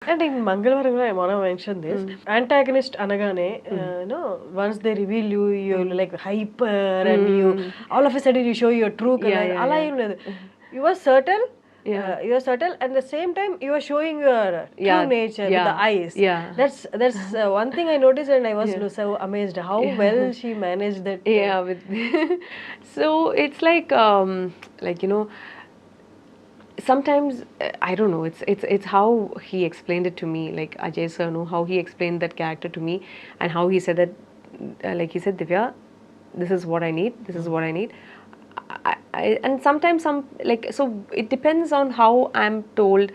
And in Mangalavaram, I want to mention this. Antagonist anagane, once they reveal you, you're like hyper and you, all of a sudden you show your true color. You are subtle. You are subtle, and at the same time you are showing your true nature with the eyes. That's one thing I noticed, and I was so amazed how well she managed that. With so it's like sometimes I don't know. It's how he explained it to me. Like Ajay sir, no, how he explained that character to me, and how he said that, like he said, Divya, this is what I need. This is what I need. And sometimes so it depends on how I'm told,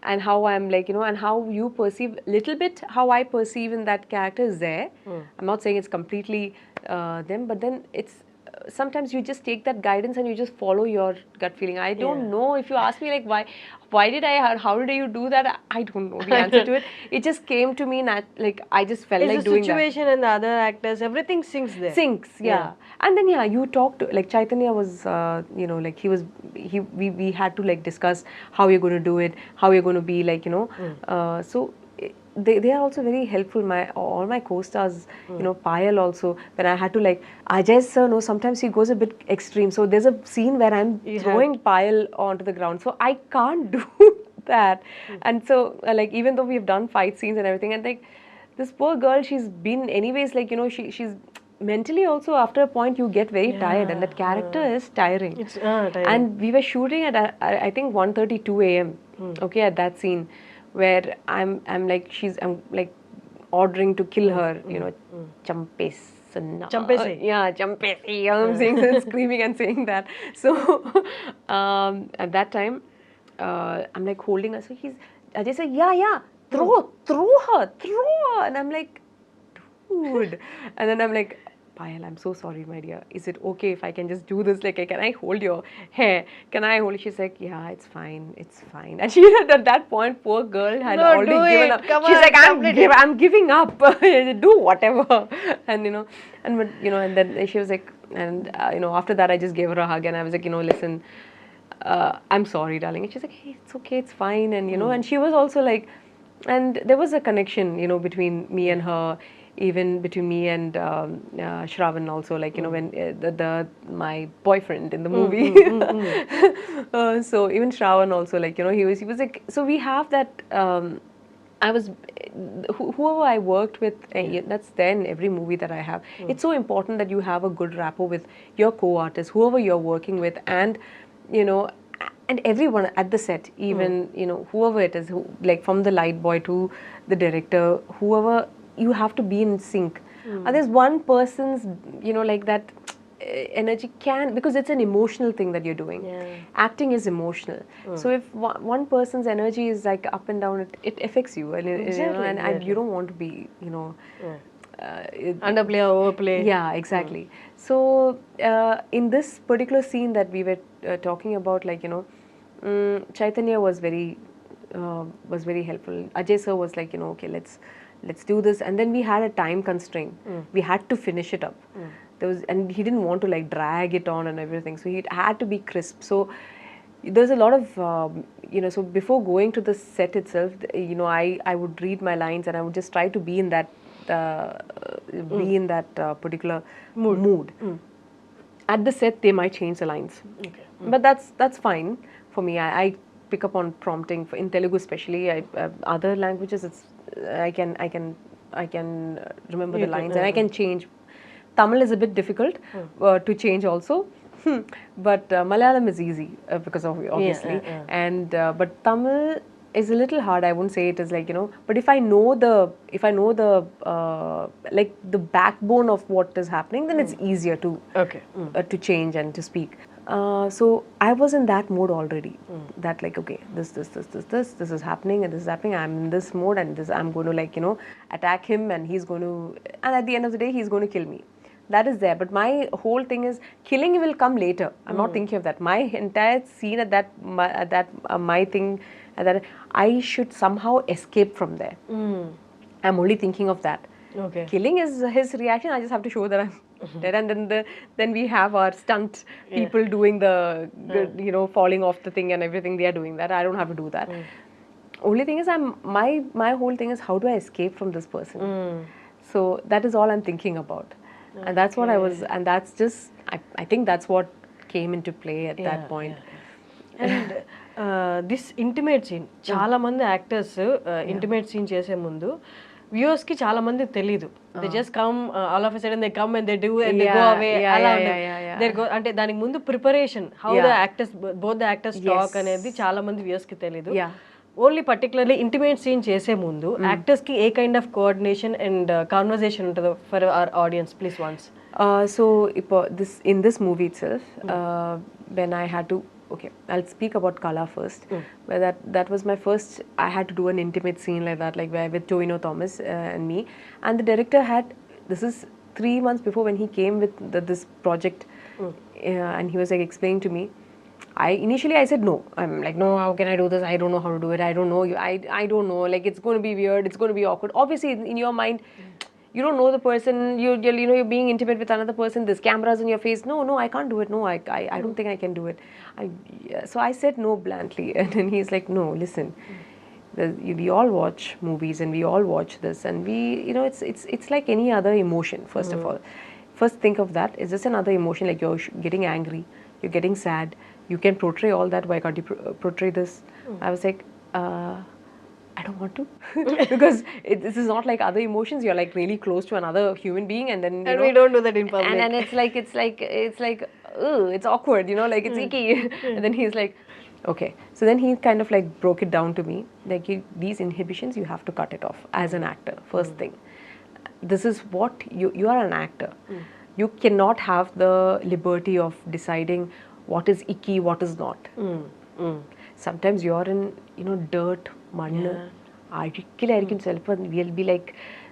and how I'm and how you perceive little bit how I perceive in that character is there. I'm not saying it's completely them, but then it's sometimes you just take that guidance and you just follow your gut feeling. I don't know, if you ask me like why did I, how did you do that, I don't know the answer to it. It just came to me, like I just felt like doing that. The situation and the other actors, everything syncs there. Yeah. And then you talked like Chaitanya was like we had to like discuss how you're going to do it, how you're going to be like so they are also very helpful. All my co-stars, Payal also, when I had to like Ajay sir, no, sometimes he goes a bit extreme. So there's a scene where I'm throwing Payal onto the ground, so I can't do that. And so like even though we've done fight scenes and everything, and like this poor girl, she's been anyways like she's mentally also, after a point you get very tired, and that character is tiring. It's tiring. And we were shooting at I think 1:32 a.m. Okay, at that scene where I'm like ordering to kill her, Champes. Champesi. Yeah, Champesi. I'm saying, screaming and saying that. So at that time, I'm like holding her. So Ajay said, yeah, throw her. And I'm like, dude. And then I'm like, Payal, I'm so sorry, my dear. Is it okay if I can just do this? Like, can I hold your hair? Can I hold it? She's like, yeah, it's fine. And she had at that point, poor girl had already given up. Come She's on, like, I'm giving up. Do whatever. And and then she was like, and after that, I just gave her a hug, and I was like, listen, I'm sorry, darling. And she's like, hey, it's okay, it's fine. And and she was also like, and there was a connection, between me and her, even between me and Shravan also, like when my boyfriend in the movie. So even Shravan also, like he was like, so we have that. I was whoever I worked with, that's there in every movie that I have. It's so important that you have a good rapport with your co-artist, whoever you're working with, and and everyone at the set, even whoever it is, like from the light boy to the director, whoever, you have to be in sync. There's one person's like that energy because it's an emotional thing that you're doing. Acting is emotional. So if one person's energy is like up and down, it affects you, and and you don't want to be underplay or overplay. Yeah, exactly. So in this particular scene that we were talking about, like Chaitanya was very helpful. Ajay sir was like, okay, let's do this, and then we had a time constraint. We had to finish it up. And he didn't want to like drag it on and everything, so he had to be crisp. So there's a lot of so before going to the set itself, I would read my lines, and I would just try to be in that particular mood. At the set they might change the lines, but that's fine for me. I pick up on prompting in Telugu especially. Other languages, I can remember the lines, and I can change. Tamil is a bit difficult to change also, but Malayalam is easy because of obviously, and but Tamil is a little hard. I won't say it is like but if I know the like the backbone of what is happening, then it's easier to to change and to speak. So I was in that mode already. That like, okay, this is happening, and this is happening. I'm in this mode, and I'm going to like attack him, and he's going to, and at the end of the day, he's going to kill me. That is there, but my whole thing is killing will come later. I'm not thinking of that. My entire scene at that my thing, that I should somehow escape from there. I'm only thinking of that. Killing is his reaction. I just have to show that I'm dead, and then we have our stunt people doing the falling off the thing and everything. They are doing that. I don't have to do that. Only thing is, my whole thing is how do I escape from this person? So that is all I'm thinking about, and that's what I was, and that's just I think that's what came into play at that point. And this intimate scene చాలా మంది actors intimate scene చేసే ముందు viewers కి చాలా మంది తెలీదు. They just come all of a sudden they come and they do and they go away అలా ఉంటుంది. అంటే దానికి ముందు preparation how the actors both the actors talk అనేది చాలా మంది వ్యూవర్స్ కి తెలీదు. ఓన్లీ పర్టికులర్లీ ఇంటిమేట్ సీన్ చేసే ముందు యాక్టర్స్ కి ఏ kind of coordination and conversation ఉంటుందో for our audience please once. So in this movie itself, when I had to, okay, I'll speak about Kala first. Where that was my first. I had to do an intimate scene like that, like where with Tovino Thomas and me, and the director had. This is 3 months before when he came with this project, and he was like explaining to me. Initially I said no. I'm like, no, how can I do this? I don't know how to do it. I don't know. I don't know. Like it's going to be weird. It's going to be awkward. Obviously, in your mind. You don't know the person, you're being intimate with another person, there's cameras in your face. No, I can't do it. No, I don't think I can do it. So I said no bluntly. And then he's like, no, listen. We all watch movies and we all watch this. And it's like any other emotion, first of all. First think of that. It's just another emotion, like you're getting angry, you're getting sad. You can portray all that. Why can't you portray this? I was like, I don't want to because this is not like other emotions. You're like really close to another human being, and then we don't do that in public. And it's like it's awkward, like it's icky. And then he's like, okay. So then he kind of like broke it down to me, like these inhibitions you have to cut it off as an actor. First thing, this is what you are an actor. You cannot have the liberty of deciding what is icky, what is not. Sometimes you're in dirt, mud. We'll be like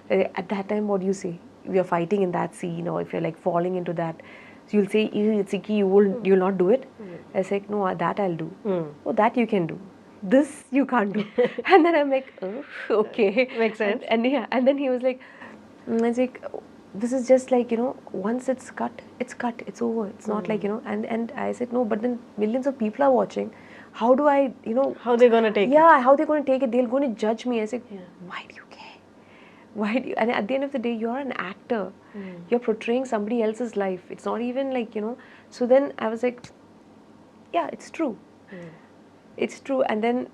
at that time, what do you say? We are fighting in that scene, or if you're like falling into that, so you'll say it's icky, you'll not do it. I say no, that I'll do. Oh, that you can do, this you can't do. And then I'm like, oh, okay, makes sense. And then he was like, I was like, this is just like once it's cut, it's over. It's not like and I said no, but then millions of people are watching. How do I, how they're going to take it? Yeah, how they're going to take it? They're going to judge me. I said, why do you care? Why do you? And at the end of the day, you're an actor. You're portraying somebody else's life. It's not even like, So then I was like, yeah, it's true. It's true. And then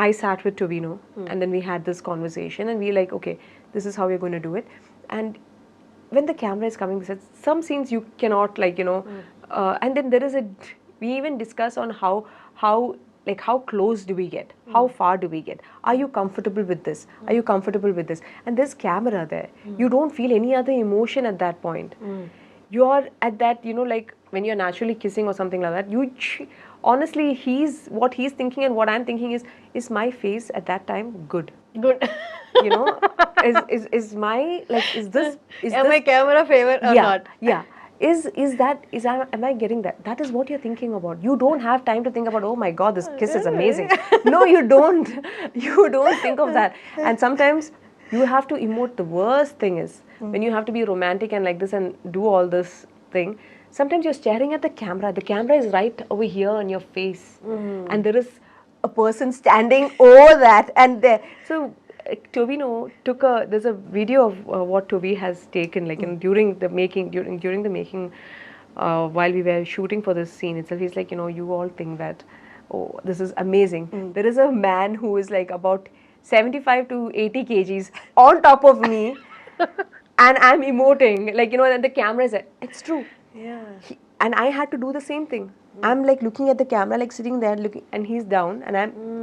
I sat with Tovino, and then we had this conversation, and we like, okay, this is how we're going to do it. And when the camera is coming, some scenes you cannot like, and then there is we even discuss on how close do we get? How far do we get? Are you comfortable with this? Are you comfortable with this? And there's camera there. You don't feel any other emotion at that point. You're at that, like when you're naturally kissing or something like that, honestly, what he's thinking and what I'm thinking is my face at that time good? Is my, like, is this my camera favor or not? Yeah. Am I getting that? That is what you're thinking about. You don't have time to think about, oh my God, this kiss is amazing. No, you don't. You don't think of that. And sometimes you have to emote. The worst thing is when you have to be romantic and like this and do all this thing. Sometimes you're staring at the camera. The camera is right over here on your face. And there is a person standing over that. And there. So Tovino there's a video of what Toby has taken, like during the making, while we were shooting for this scene itself. He's like, you all think that, oh, this is amazing. There is a man who is like about 75 to 80 kgs on top of me, and I'm emoting, like, and the camera is, it's true. Yeah. And I had to do the same thing. I'm like looking at the camera, like sitting there looking, and he's down, and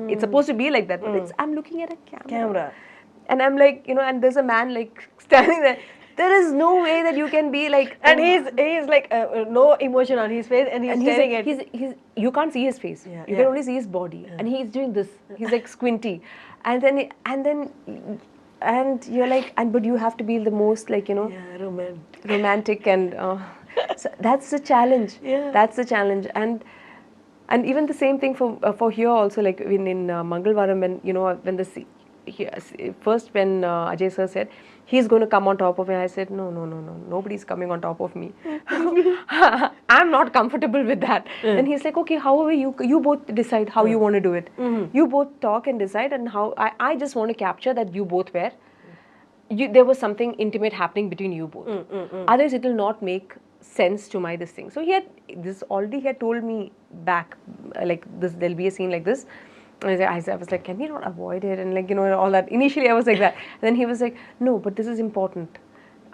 it's supposed to be like that, but I'm looking at a camera. And I'm like, and there's a man like standing there. There is no way that you can be like, and he's like no emotion on his face, and he's staring at. You can't see his face. You can only see his body, and he's doing this. He's like squinty, and you're like, but you have to be the most like romantic and. So that's the challenge. That's the challenge. And even the same thing for here also, like in Mangalavaram, when when the first when Ajay sir said he's going to come on top of me, I said no, nobody's coming on top of me. I'm not comfortable with that. And he's like, okay, however you both decide how you want to do it. You both talk and decide, and how I just want to capture that you both were. There was something intimate happening between you both. Otherwise, it will not make sense to my this thing. So he had told me back, like this, there'll be a scene like this. And I was like, can we not avoid it? And like, all that. Initially, I was like that. And then he was like, no, but this is important.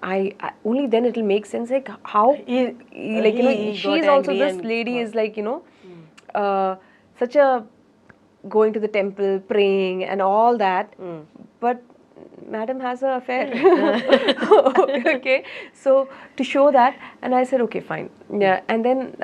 I only then it'll make sense. Like how, she's also, this lady is like, such a going to the temple, praying and all that. But madam has an affair. Okay, so to show that, and I said, okay, fine. Yeah, and then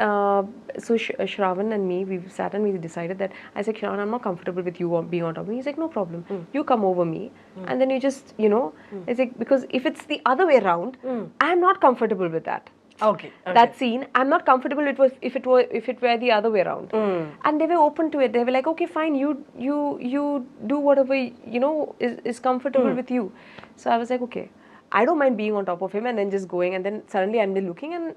so Shravan and me, we sat and we decided that, I said, Shravan, I'm not comfortable with you being on top of me. He's like, no problem, you come over me, and then you just, it's like, because if it's the other way around, I'm not comfortable with that. Okay. That scene, I'm not comfortable if it were the other way around. And they were open to it. They were like, okay, fine, you do whatever is comfortable with you. So I was like, okay, I don't mind being on top of him and then just going, and then suddenly I'm looking and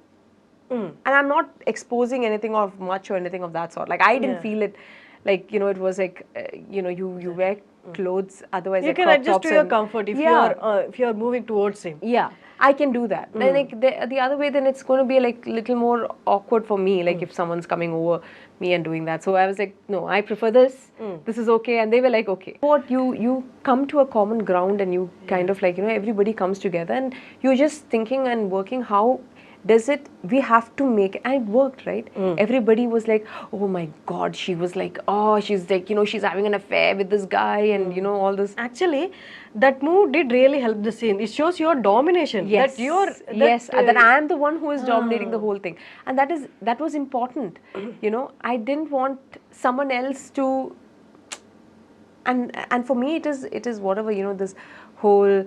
I'm not exposing anything of much or anything of that sort. Like I didn't feel it, like it was like you wear clothes, otherwise you can adjust to your comfort if you're moving towards him. Yeah, I can do that. Then like the other way, then it's going to be like little more awkward for me, like if someone's coming over me and doing that. So I was like, no, I prefer this. This is okay. And they were like, okay. What you come to a common ground, and you kind of like, everybody comes together, and you're just thinking and working, how does we have to make it, and it worked, right? Everybody was like, oh my God, she was like, oh, she's like, she's having an affair with this guy, and all this. Actually, that move did really help the scene. It shows your domination. Yes, that I am the one who is dominating the whole thing, and that was important. I didn't want someone else to, and for me it is whatever, this whole,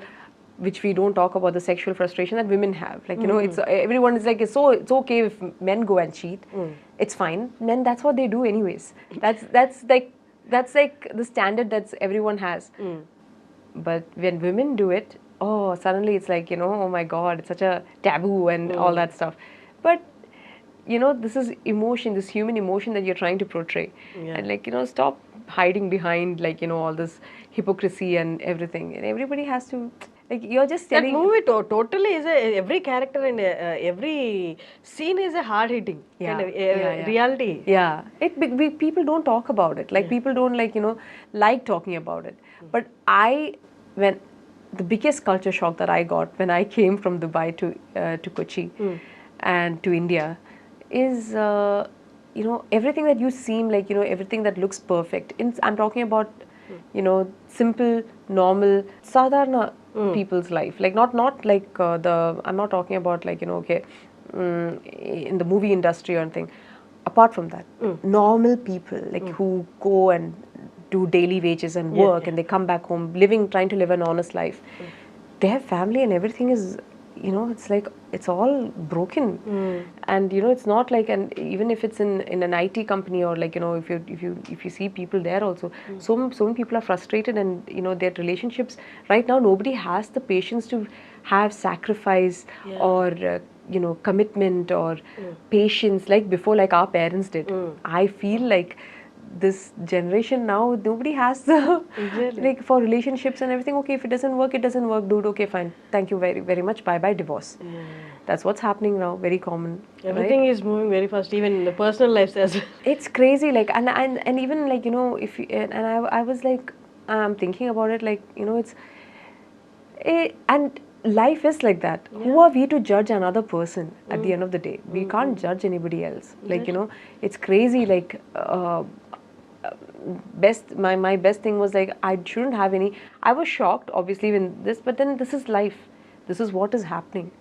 which we don't talk about, the sexual frustration that women have. Like, it's everyone is like, it's okay if men go and cheat. It's fine. Men, that's what they do anyways. That's like the standard that everyone has. But when women do it, suddenly it's like, oh my God, it's such a taboo and all that stuff. But this is emotion, this human emotion that you're trying to portray. And like, stop hiding behind like, all this hypocrisy and everything. And everybody has to, like, you're just telling. That movie totally is every character and every scene is a hard hitting kind of reality. Yeah, people don't talk about it. Like people don't like talking about it. But when the biggest culture shock that I got when I came from Dubai to Kochi and to India is everything that you seem like, everything that looks perfect. I'm talking about simple, normal, sadharana people's life. Like not like I'm not talking about like in the movie industry or anything. Apart from that, normal people like who go and do daily wages and work, and they come back home trying to live an honest life. They have family and everything is, it's like it's all broken. And it's not like, and even if it's in an IT company or like if you see people there also, so many people are frustrated, and their relationships right now, nobody has the patience to have sacrifice or commitment or patience like before, like our parents did. I feel like this generation now, nobody has the like for relationships and everything. Okay, if it doesn't work, dude. Okay, fine, thank you very very much, bye bye, divorce. That's what's happening now, very common. Everything is moving very fast, even in the personal lives as well. It's crazy, like and even like if you, and I was like, I'm thinking about it, like it's and life is like that. Who are we to judge another person at the end of the day? We can't judge anybody else. Like it's crazy. Like my best thing was like, I shouldn't have any. I was shocked obviously when this, but then this is life. This is what is happening.